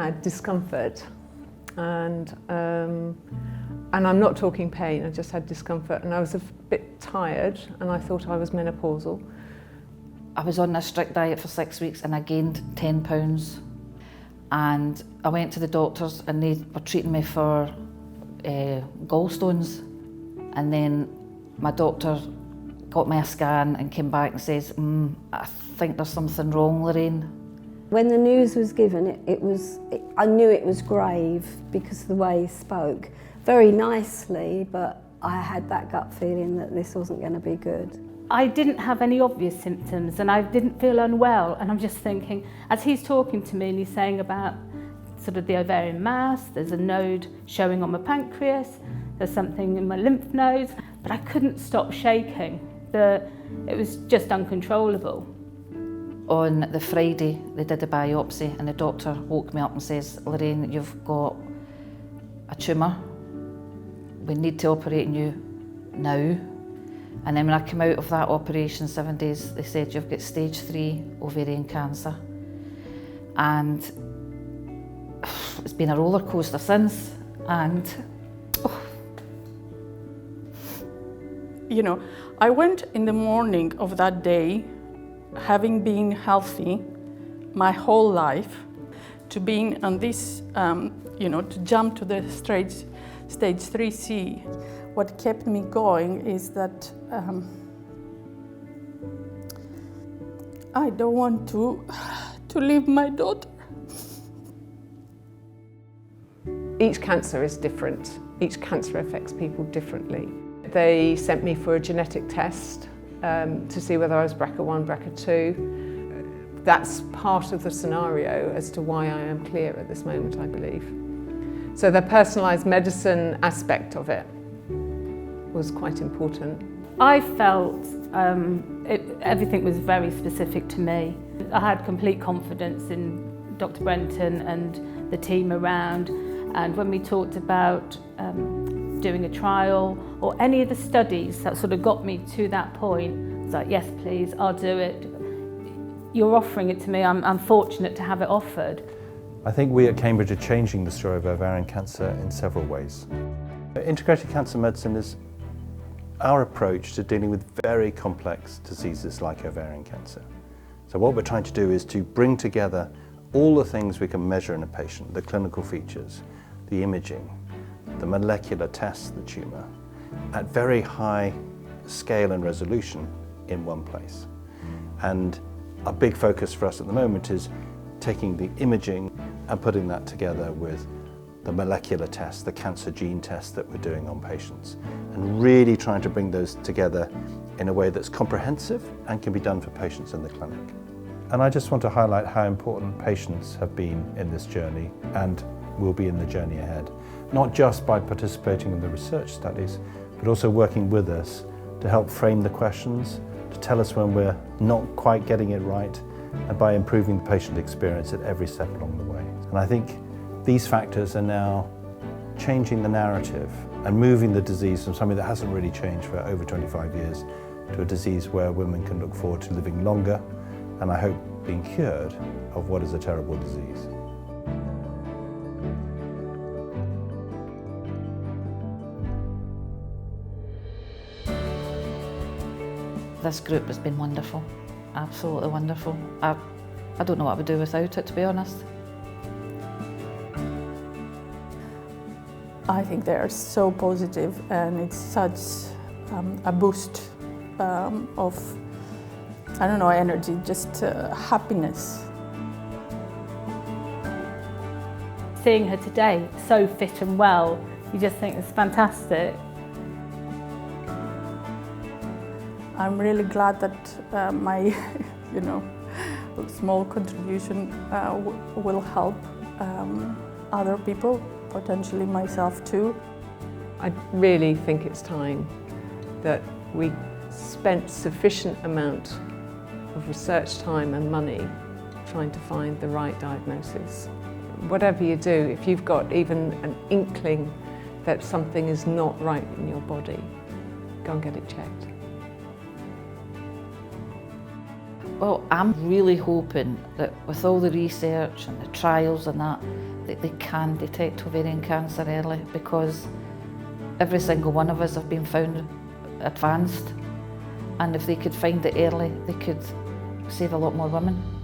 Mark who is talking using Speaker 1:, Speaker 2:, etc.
Speaker 1: had discomfort, and I'm not talking pain, I just had discomfort, and I was a bit tired, and I thought I was menopausal.
Speaker 2: I was on a strict diet for 6 weeks and I gained 10 pounds. And I went to the doctors and they were treating me for gallstones. And then my doctor got me a scan and came back and says, I think there's something wrong, Lorraine.
Speaker 3: When the news was given, I knew it was grave because of the way he spoke. Very nicely, but I had that gut feeling that this wasn't going to be good.
Speaker 4: I didn't have any obvious symptoms and I didn't feel unwell, and I'm just thinking, as he's talking to me and he's saying about sort of the ovarian mass, there's a node showing on my pancreas, there's something in my lymph nodes, but I couldn't stop shaking. It was just uncontrollable.
Speaker 2: On the Friday, they did a biopsy and the doctor woke me up and says, Lorraine, you've got a tumour. We need to operate on you now. And then when I came out of that operation, 7 days, they said you've got stage 3 ovarian cancer. And it's been a roller coaster since. And
Speaker 5: you know, I went in the morning of that day, having been healthy my whole life, to being on this, to jump to the stage 3C. What kept me going is that I don't want to leave my daughter.
Speaker 1: Each cancer is different. Each cancer affects people differently. They sent me for a genetic test to see whether I was BRCA1, BRCA2. That's part of the scenario as to why I am clear at this moment, I believe. So the personalised medicine aspect of it was quite important.
Speaker 4: I felt everything was very specific to me. I had complete confidence in Dr. Brenton and the team around, and when we talked about doing a trial or any of the studies that sort of got me to that point, I was like, yes please, I'll do it. You're offering it to me, I'm fortunate to have it offered.
Speaker 6: I think we at Cambridge are changing the story of ovarian cancer in several ways. Integrated cancer medicine is our approach to dealing with very complex diseases like ovarian cancer. So what we're trying to do is to bring together all the things we can measure in a patient, the clinical features, the imaging, the molecular tests, the tumour, at very high scale and resolution in one place. And a big focus for us at the moment is taking the imaging and putting that together with the molecular tests, the cancer gene tests that we're doing on patients, and really trying to bring those together in a way that's comprehensive and can be done for patients in the clinic. And I just want to highlight how important patients have been in this journey and will be in the journey ahead, not just by participating in the research studies, but also working with us to help frame the questions, to tell us when we're not quite getting it right, and by improving the patient experience at every step along the way. And I think these factors are now changing the narrative and moving the disease from something that hasn't really changed for over 25 years to a disease where women can look forward to living longer and I hope being cured of what is a terrible disease.
Speaker 2: This group has been wonderful, absolutely wonderful. I don't know what I would do without it, to be honest.
Speaker 5: I think they are so positive, and it's such a boost of, I don't know, energy, just happiness.
Speaker 4: Seeing her today, so fit and well, you just think it's fantastic.
Speaker 5: I'm really glad that my, small contribution will help other people, potentially myself too.
Speaker 1: I really think it's time that we spent sufficient amount of research time and money trying to find the right diagnosis. Whatever you do, if you've got even an inkling that something is not right in your body, go and get it checked.
Speaker 2: Well, I'm really hoping that with all the research and the trials and that that they can detect ovarian cancer early, because every single one of us have been found advanced, and if they could find it early, they could save a lot more women.